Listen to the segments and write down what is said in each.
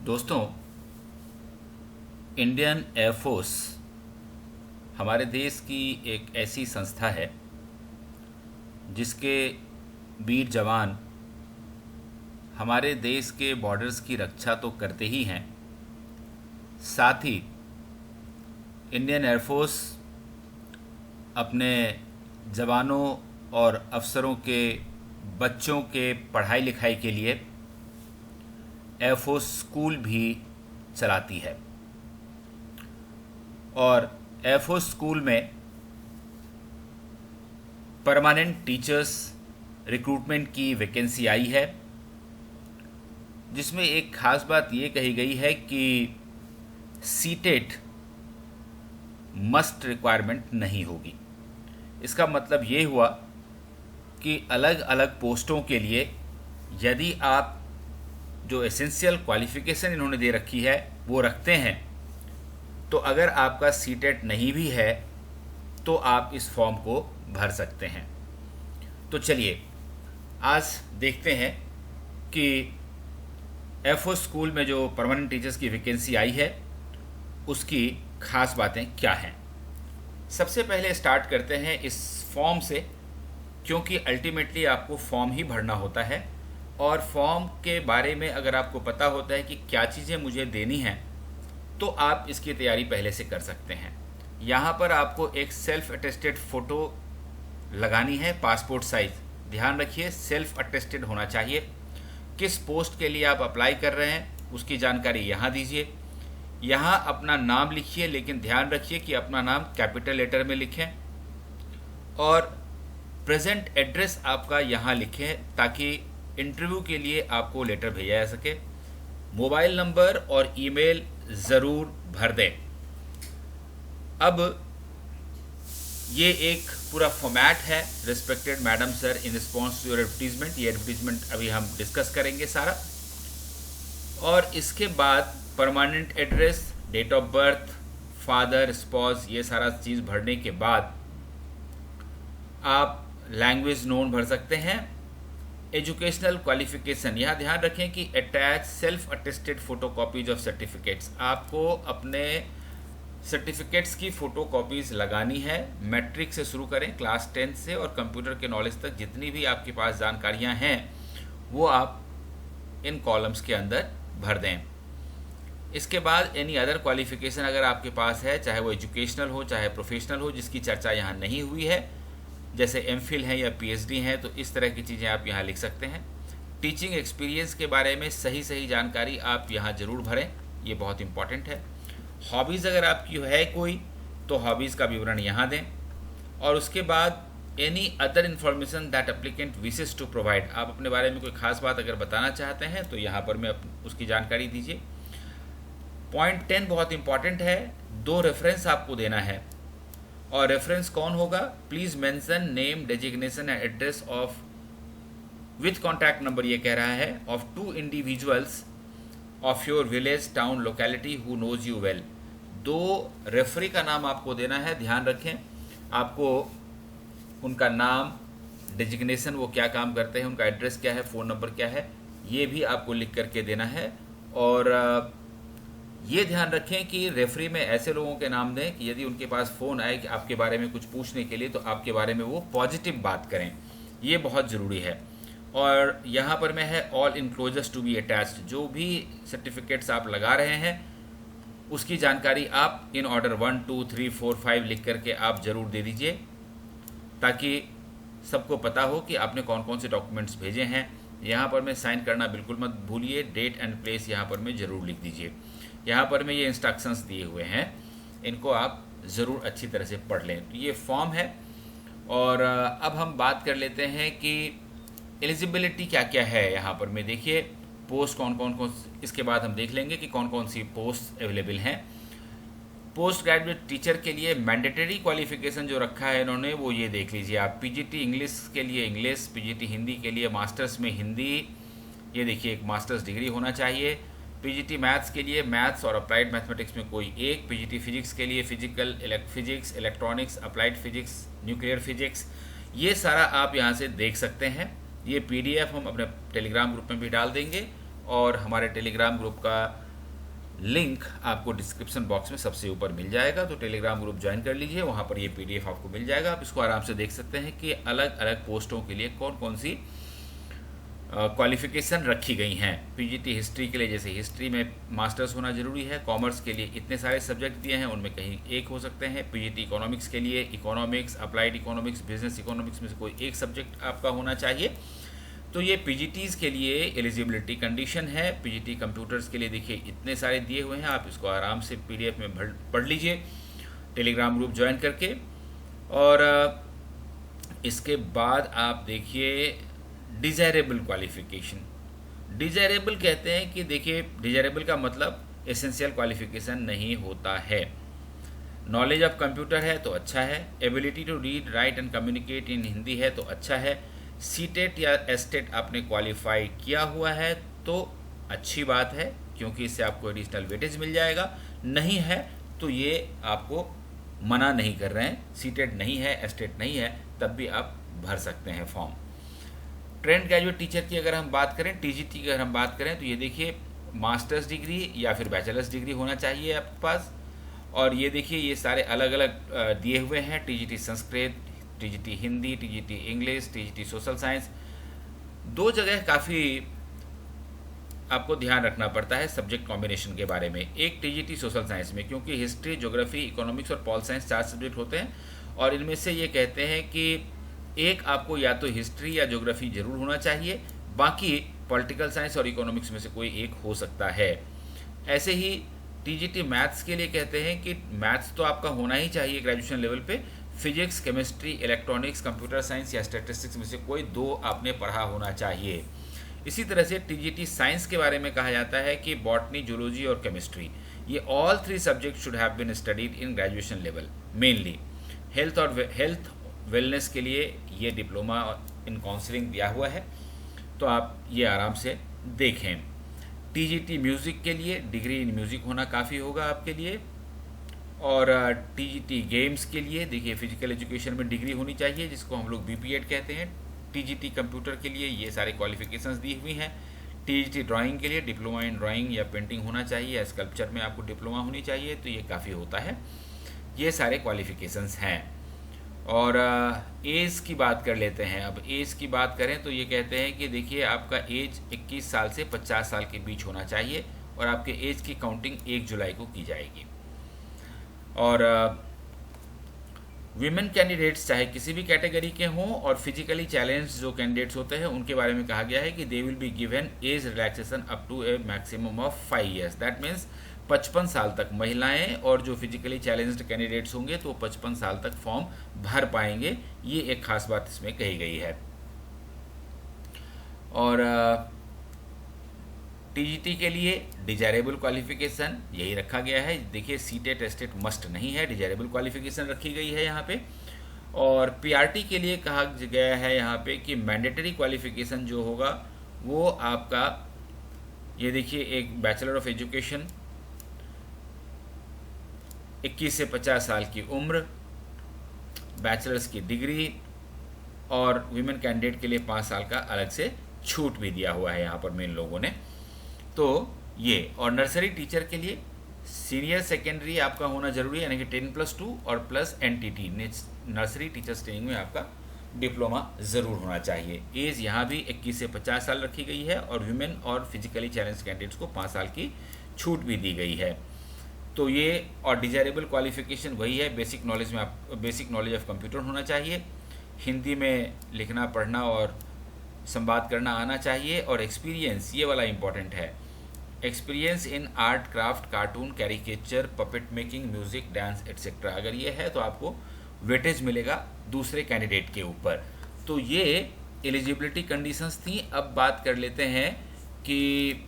दोस्तों, Indian air force हमारे देश की एक ऐसी संस्था है जिसके वीर जवान हमारे देश के बॉर्डर्स की रक्षा तो करते ही हैं, साथ ही इंडियन एयरफोर्स अपने जवानों और अफसरों के बच्चों के पढ़ाई लिखाई के लिए एयरफोर्स स्कूल भी चलाती है। और एयरफोर्स स्कूल में परमानेंट टीचर्स रिक्रूटमेंट की वैकेंसी आई है, जिसमें एक ख़ास बात ये कही गई है कि सीटेट मस्ट रिक्वायरमेंट नहीं होगी। इसका मतलब ये हुआ कि अलग अलग पोस्टों के लिए यदि आप जो एसेंशियल क्वालिफ़िकेशन इन्होंने दे रखी है वो रखते हैं, तो अगर आपका सीटेट नहीं भी है तो आप इस फॉर्म को भर सकते हैं। तो चलिए आज देखते हैं कि एयरफोर्स स्कूल में जो परमानेंट टीचर्स की वैकेंसी आई है उसकी ख़ास बातें क्या हैं। सबसे पहले स्टार्ट करते हैं इस फॉर्म से, क्योंकि अल्टीमेटली आपको फॉर्म ही भरना होता है और फॉर्म के बारे में अगर आपको पता होता है कि क्या चीज़ें मुझे देनी हैं तो आप इसकी तैयारी पहले से कर सकते हैं। यहाँ पर आपको एक सेल्फ अटेस्टेड फ़ोटो लगानी है, पासपोर्ट साइज़। ध्यान रखिए सेल्फ अटेस्टेड होना चाहिए। किस पोस्ट के लिए आप अप्लाई कर रहे हैं उसकी जानकारी यहाँ दीजिए। यहाँ अपना नाम लिखिए, लेकिन ध्यान रखिए कि अपना नाम कैपिटल लेटर में लिखें और प्रेजेंट एड्रेस आपका यहाँ लिखें ताकि इंटरव्यू के लिए आपको लेटर भेजा जा सके। मोबाइल नंबर और ईमेल ज़रूर भर दें। अब ये एक पूरा फॉर्मेट है, respected madam sir, in response to your advertisement. ये एडवर्टीजमेंट अभी हम डिस्कस करेंगे सारा, और इसके बाद permanent address, date of birth, father, spouse, ये सारा चीज़ भरने के बाद आप लैंग्वेज नोन भर सकते हैं। एजुकेशनल क्वालिफिकेशन, यहाँ ध्यान रखें कि attach self attested photocopies of certificates, आपको अपने सर्टिफिकेट्स की फ़ोटोकॉपीज़ लगानी है। मैट्रिक से शुरू करें, क्लास 10 से, और कंप्यूटर के नॉलेज तक जितनी भी आपके पास जानकारियाँ हैं वो आप इन कॉलम्स के अंदर भर दें। इसके बाद एनी अदर क्वालिफिकेशन अगर आपके पास है, चाहे वो एजुकेशनल हो चाहे प्रोफेशनल हो, जिसकी चर्चा यहाँ नहीं हुई है, जैसे एमफिल है या पीएचडी हैं, तो इस तरह की चीज़ें आप यहाँ लिख सकते हैं। टीचिंग एक्सपीरियंस के बारे में सही जानकारी आप यहाँ ज़रूर भरें, ये बहुत इंपॉर्टेंट है। हॉबीज़ अगर आपकी है कोई तो हॉबीज़ का विवरण यहाँ दें, और उसके बाद any other information that applicant wishes to provide, आप अपने बारे में कोई खास बात अगर बताना चाहते हैं तो यहाँ पर में उसकी जानकारी दीजिए। पॉइंट 10 बहुत इंपॉर्टेंट है, 2 रेफरेंस आपको देना है, और रेफरेंस कौन होगा? Please mention name, designation and address of with contact number, ये कह रहा है, of 2 individuals of your village, town, locality who knows you well. 2 referee का नाम आपको देना है। ध्यान रखें आपको उनका नाम, डेजिग्नेशन, वो क्या काम करते हैं, उनका एड्रेस क्या है, फ़ोन नंबर क्या है, ये भी आपको लिख करके देना है। और ये ध्यान रखें कि रेफरी में ऐसे लोगों के नाम दें कि यदि उनके पास फ़ोन आए कि आपके बारे में कुछ पूछने के लिए, तो आपके बारे में वो पॉजिटिव बात करें, ये बहुत ज़रूरी है। और यहाँ पर में है all enclosures to be attached, जो भी सर्टिफिकेट्स आप लगा रहे हैं उसकी जानकारी आप इन ऑर्डर 1 2 3 4 5 लिख करके आप ज़रूर दे दीजिए, ताकि सबको पता हो कि आपने कौन कौन से डॉक्यूमेंट्स भेजे हैं। यहाँ पर में साइन करना बिल्कुल मत भूलिए। डेट एंड प्लेस यहाँ पर में ज़रूर लिख दीजिए। यहाँ पर में ये इंस्ट्रक्शंस दिए हुए हैं, इनको आप ज़रूर अच्छी तरह से पढ़ लें। तो ये फॉर्म है, और अब हम बात कर लेते हैं कि एलिजिबिलिटी क्या क्या है। यहाँ पर में देखिए पोस्ट कौन इसके बाद हम देख लेंगे कि कौन कौन सी पोस्ट अवेलेबल हैं। पोस्ट ग्रेजुएट टीचर के लिए मैंडेटरी क्वालिफिकेशन जो रखा है इन्होंने, वो ये देख लीजिए आप। पीजीटी इंग्लिश के लिए इंग्लिश, पीजीटी हिंदी के लिए मास्टर्स में हिंदी, ये देखिए एक मास्टर्स डिग्री होना चाहिए। पीजीटी मैथ्स के लिए मैथ्स और अप्लाइड मैथमेटिक्स में कोई एक। पीजीटी फिजिक्स के लिए physics, electronics, applied physics, nuclear physics, ये सारा आप यहाँ से देख सकते हैं। ये पीडीएफ हम अपने टेलीग्राम ग्रुप में भी डाल देंगे, और हमारे टेलीग्राम ग्रुप का लिंक आपको डिस्क्रिप्शन बॉक्स में सबसे ऊपर मिल जाएगा, तो टेलीग्राम ग्रुप ज्वाइन कर लीजिए, वहाँ पर ये पीडीएफ आपको मिल जाएगा। आप इसको आराम से देख सकते हैं कि अलग अलग पोस्टों के लिए कौन कौन सी क्वालिफ़िकेशन रखी गई हैं। पीजीटी हिस्ट्री के लिए जैसे हिस्ट्री में मास्टर्स होना ज़रूरी है, कॉमर्स के लिए इतने सारे सब्जेक्ट दिए हैं, उनमें कहीं एक हो सकते हैं। पीजीटी इकोनॉमिक्स के लिए economics, applied economics, business economics में से कोई एक सब्जेक्ट आपका होना चाहिए। तो ये पीजीटीज़ के लिए एलिजिबिलिटी कंडीशन है। पीजीटी कंप्यूटर्स के लिए देखिए इतने सारे दिए हुए हैं, आप इसको आराम से पीडीएफ में पढ़ लीजिए टेलीग्राम ग्रुप ज्वाइन करके। और इसके बाद आप देखिए डिज़ायरेबल क्वालिफ़िकेशन। डिज़ायरेबल कहते हैं कि देखिए डिज़ायरेबल का मतलब एसेंशियल क्वालिफ़िकेशन नहीं होता है। नॉलेज ऑफ कंप्यूटर है तो अच्छा है, ability to read write and communicate in Hindi है तो अच्छा है, सीटेट या एस्टेट आपने क्वालिफाई किया हुआ है तो अच्छी बात है, क्योंकि इससे आपको एडिशनल वेटेज मिल जाएगा। नहीं है तो ये आपको मना नहीं कर रहे हैं, सीटेट नहीं है, एस्टेट नहीं है, तब भी आप भर सकते हैं फॉर्म। ट्रेंड ग्रेजुएट टीचर की अगर हम बात करें, टीजीटी की अगर हम बात करें, तो ये देखिए मास्टर्स डिग्री या फिर बैचलर्स डिग्री होना चाहिए आपके पास। और ये देखिए ये सारे अलग अलग दिए हुए हैं, TGT Sanskrit, TGT Hindi, TGT English, TGT social science. दो जगह काफ़ी आपको ध्यान रखना पड़ता है सब्जेक्ट कॉम्बिनेशन के बारे में। एक टीजीटी सोशल साइंस में, क्योंकि हिस्ट्री, ज्योग्राफी, इकोनॉमिक्स और पॉल साइंस 4 सब्जेक्ट होते हैं, और इनमें से ये कहते हैं कि एक आपको या तो हिस्ट्री या ज्योग्राफी जरूर होना चाहिए, बाकी पॉलिटिकल साइंस और इकोनॉमिक्स में से कोई एक हो सकता है। ऐसे ही टीजीटी मैथ्स के लिए कहते हैं कि मैथ्स तो आपका होना ही चाहिए ग्रेजुएशन लेवल पे, physics, chemistry, electronics, computer science या स्टैटिस्टिक्स में से कोई 2 आपने पढ़ा होना चाहिए। इसी तरह से टीजीटी साइंस के बारे में कहा जाता है कि बॉटनी, जूलॉजी और केमिस्ट्री, ये all 3 subject should have been studied in graduation level mainly. Health wellness के लिए ये डिप्लोमा इन काउंसलिंग दिया हुआ है, तो आप ये आराम से देखें। टीजीटी म्यूज़िक के लिए डिग्री इन म्यूज़िक होना काफ़ी होगा आपके लिए। और टीजीटी गेम्स के लिए देखिए फिजिकल एजुकेशन में डिग्री होनी चाहिए, जिसको हम लोग बीपीएड कहते हैं। टीजीटी कंप्यूटर के लिए ये सारे क्वालिफिकेशंस दी हुई हैं। टीजीटी ड्राइंग के लिए डिप्लोमा इन ड्राइंग या पेंटिंग होना चाहिए, या स्कल्पचर में आपको डिप्लोमा होनी चाहिए, तो ये काफ़ी होता है। ये सारे क्वालिफिकेशंस हैं। और एज की बात कर लेते हैं। अब एज की बात करें तो ये कहते हैं कि देखिए आपका एज 21 साल से 50 साल के बीच होना चाहिए, और आपके एज की काउंटिंग 1 जुलाई को की जाएगी। और विमेन कैंडिडेट्स चाहे किसी भी कैटेगरी के हों, और फिजिकली चैलेंज जो कैंडिडेट्स होते हैं उनके बारे में कहा गया है कि they will be given as relaxation up to a maximum of 5 years. That means 55 साल तक महिलाएं और जो फिजिकली चैलेंज्ड कैंडिडेट्स होंगे तो 55 साल तक फॉर्म भर पाएंगे। ये एक खास बात इसमें कही गई है। और टीजीटी के लिए डिजायरेबल क्वालिफिकेशन यही रखा गया है। देखिए सीटेट एस्टेट मस्ट नहीं है, डिजायरेबल क्वालिफिकेशन रखी गई है यहाँ पे। और पीआरटी के लिए कहा गया है यहाँ पे कि मैंडेटरी क्वालिफिकेशन जो होगा वो आपका, ये देखिए एक बैचलर ऑफ एजुकेशन, 21 से 50 साल की उम्र, बैचलर्स की डिग्री, और विमेन कैंडिडेट के लिए 5 साल का अलग से छूट भी दिया हुआ है यहाँ पर मेन लोगों ने। तो ये, और नर्सरी टीचर के लिए सीनियर सेकेंडरी आपका होना जरूरी है, यानी कि 10+2 और plus NTT nursery teachers training में आपका डिप्लोमा ज़रूर होना चाहिए। एज यहाँ भी 21 से 50 साल रखी गई है, और वीमेन और फिजिकली चैलेंज कैंडिडेट्स को 5 साल की छूट भी दी गई है। तो ये, और डिजायरेबल क्वालिफिकेशन वही है, बेसिक नॉलेज में आप बेसिक नॉलेज ऑफ कंप्यूटर होना चाहिए, हिंदी में लिखना पढ़ना और संवाद करना आना चाहिए, और एक्सपीरियंस ये वाला इम्पॉर्टेंट है, experience in art, craft, cartoon, caricature, puppet making, music, dance etcetera. अगर ये है तो आपको वेटेज मिलेगा दूसरे कैंडिडेट के ऊपर। तो ये एलिजिबिलिटी कंडीशंस थी। अब बात कर लेते हैं कि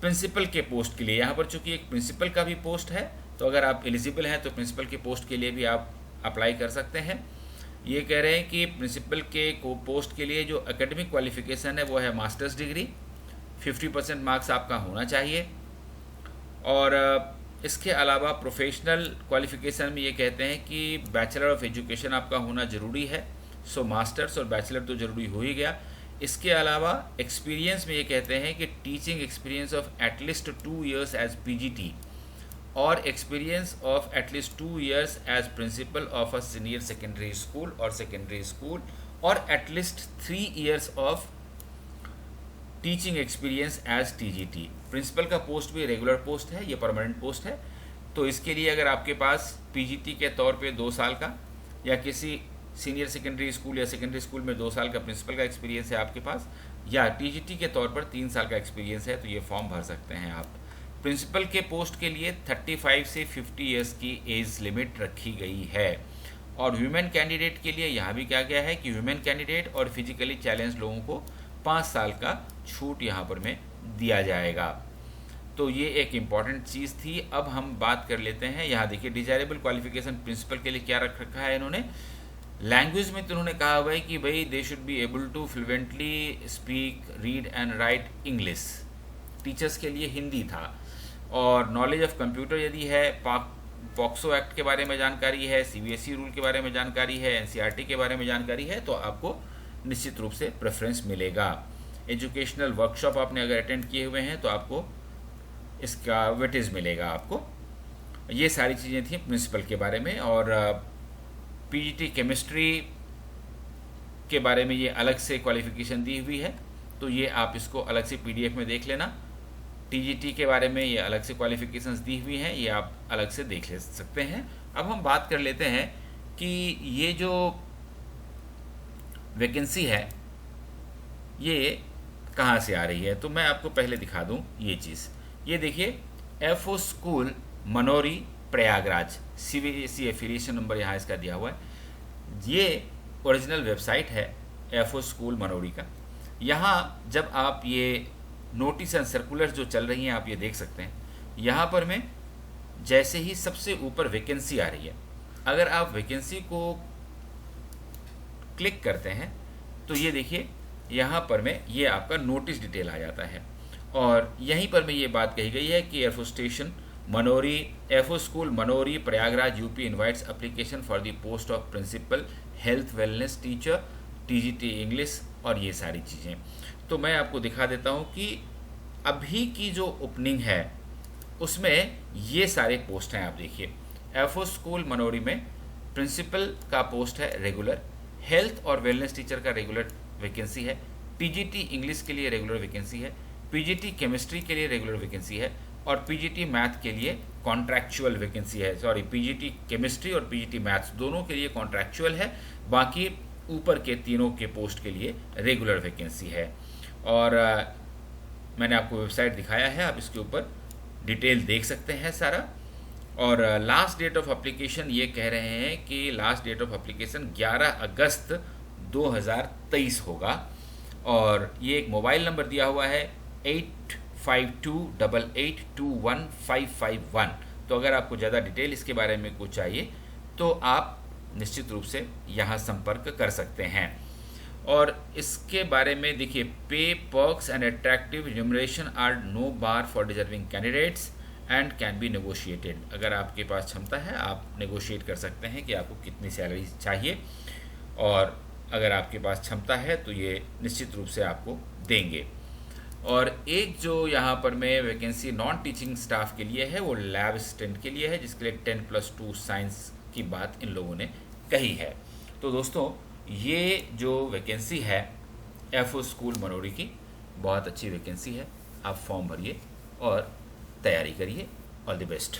प्रिंसिपल के पोस्ट के लिए, यहाँ पर चूंकि एक प्रिंसिपल का भी पोस्ट है, तो अगर आप एलिजिबल हैं तो प्रिंसिपल के पोस्ट के लिए भी आप अप्लाई कर सकते हैं। ये कह रहे हैं कि प्रिंसिपल के पोस्ट के लिए जो एकेडमिक क्वालिफिकेशन है वो है मास्टर्स डिग्री, 50% मार्क्स आपका होना चाहिए। और इसके अलावा प्रोफेशनल क्वालिफिकेशन में ये कहते हैं कि बैचलर ऑफ एजुकेशन आपका होना ज़रूरी है। सो मास्टर्स और बैचलर तो ज़रूरी हो ही गया। इसके अलावा एक्सपीरियंस में ये कहते हैं कि teaching experience of at least 2 years as PGT और experience of at least 2 years as principal of a senior secondary school और सेकेंडरी स्कूल और at least 3 years of teaching experience as TGT. Principal का पोस्ट भी रेगुलर पोस्ट है, ये permanent post है। तो इसके लिए अगर आपके पास पीजीटी के तौर पे 2 साल का या किसी सीनियर सेकेंडरी स्कूल या सेकेंडरी स्कूल में 2 साल का प्रिंसिपल का एक्सपीरियंस है आपके पास, या टीजीटी के तौर पर 3 साल का एक्सपीरियंस है, तो ये फॉर्म भर सकते हैं आप। प्रिंसिपल के पोस्ट के लिए 35 से 50 ईयर्स की एज लिमिट रखी गई है। और ह्यूमन कैंडिडेट के लिए यहाँ भी क्या गया है कि ह्यूमन कैंडिडेट और फिजिकली चैलेंज लोगों को 5 साल का छूट यहाँ पर में दिया जाएगा। तो ये एक इम्पॉर्टेंट चीज़ थी। अब हम बात कर लेते हैं, यहाँ देखिए डिजायरेबल क्वालिफिकेशन प्रिंसिपल के लिए क्या रख रखा है इन्होंने। लैंग्वेज में तो उन्होंने कहा हुआ है कि भाई they should be able to fluently speak, read and write English. Teachers के लिए हिंदी था। और नॉलेज ऑफ कंप्यूटर यदि है, पॉक्सो एक्ट के बारे में जानकारी है, सीबीएसई रूल के बारे में जानकारी है, एनसीईआरटी के बारे में जानकारी है, तो आपको निश्चित रूप से प्रेफरेंस मिलेगा। एजुकेशनल वर्कशॉप आपने अगर अटेंड किए हुए हैं तो आपको इसका वेटेज मिलेगा आपको। ये सारी चीज़ें थी प्रिंसिपल के बारे में। और पीजीटी केमिस्ट्री के बारे में ये अलग से क्वालिफिकेशन दी हुई है, तो ये आप इसको अलग से पीडीएफ में देख लेना। टीजीटी के बारे में ये अलग से क्वालिफिकेशंस दी हुई हैं, ये आप अलग से देख ले सकते हैं। अब हम बात कर लेते हैं कि ये जो वैकेंसी है ये कहाँ से आ रही है। तो मैं आपको पहले दिखा दूँ ये चीज़। ये देखिए FO school Manori Prayagraj, CBSE affiliation number यहाँ इसका दिया हुआ है। ये ओरिजिनल वेबसाइट है एफओ स्कूल मनोरी का। यहाँ जब आप ये नोटिस एंड सर्कुलर जो चल रही हैं आप ये देख सकते हैं। यहाँ पर में जैसे ही सबसे ऊपर वैकेंसी आ रही है, अगर आप वैकेंसी को क्लिक करते हैं तो ये देखिए यहाँ पर में ये आपका नोटिस डिटेल आ जाता है। और यहीं पर में ये बात कही गई है कि FO station Manori, FO school Manori Prayagraj UP invites application for the post of principal health wellness teacher TGT English और ये सारी चीज़ें। तो मैं आपको दिखा देता हूँ कि अभी की जो ओपनिंग है उसमें ये सारे पोस्ट हैं। आप देखिए एफओ स्कूल मनोरी में प्रिंसिपल का पोस्ट है रेगुलर, हेल्थ और वेलनेस टीचर का रेगुलर वैकेंसी है, पीजीटी इंग्लिश के लिए रेगुलर वैकेंसी है, पीजीटी केमिस्ट्री के लिए रेगुलर वैकेंसी है और पीजीटी मैथ के लिए कॉन्ट्रैक्चुअल वैकेंसी है। सॉरी, पीजीटी केमिस्ट्री और पीजीटी मैथ्स दोनों के लिए कॉन्ट्रैक्चुअल है, बाकी ऊपर के तीनों के पोस्ट के लिए रेगुलर वैकेंसी है। और मैंने आपको वेबसाइट दिखाया है, आप इसके ऊपर डिटेल देख सकते हैं सारा। और लास्ट डेट ऑफ एप्लीकेशन ये कह रहे हैं कि लास्ट डेट ऑफ एप्लीकेशन 11 अगस्त 2023 होगा। और ये एक मोबाइल नंबर दिया हुआ है 8528821551। तो अगर आपको ज़्यादा डिटेल इसके बारे में कुछ चाहिए तो आप निश्चित रूप से यहाँ संपर्क कर सकते हैं। और इसके बारे में देखिए, pay perks and attractive remuneration are no bar for deserving candidates and can be negotiated. अगर आपके पास क्षमता है आप नेगोशिएट कर सकते हैं कि आपको कितनी सैलरी चाहिए, और अगर आपके पास क्षमता है तो ये निश्चित रूप से आपको देंगे। और एक जो यहाँ पर में वैकेंसी नॉन टीचिंग स्टाफ के लिए है वो लैब असिस्टेंट के लिए है, जिसके लिए 10+2 साइंस की बात इन लोगों ने कही है। तो दोस्तों ये जो वैकेंसी है एफओ स्कूल मनोरी की बहुत अच्छी वैकेंसी है। आप फॉर्म भरिए और तैयारी करिए। All the best.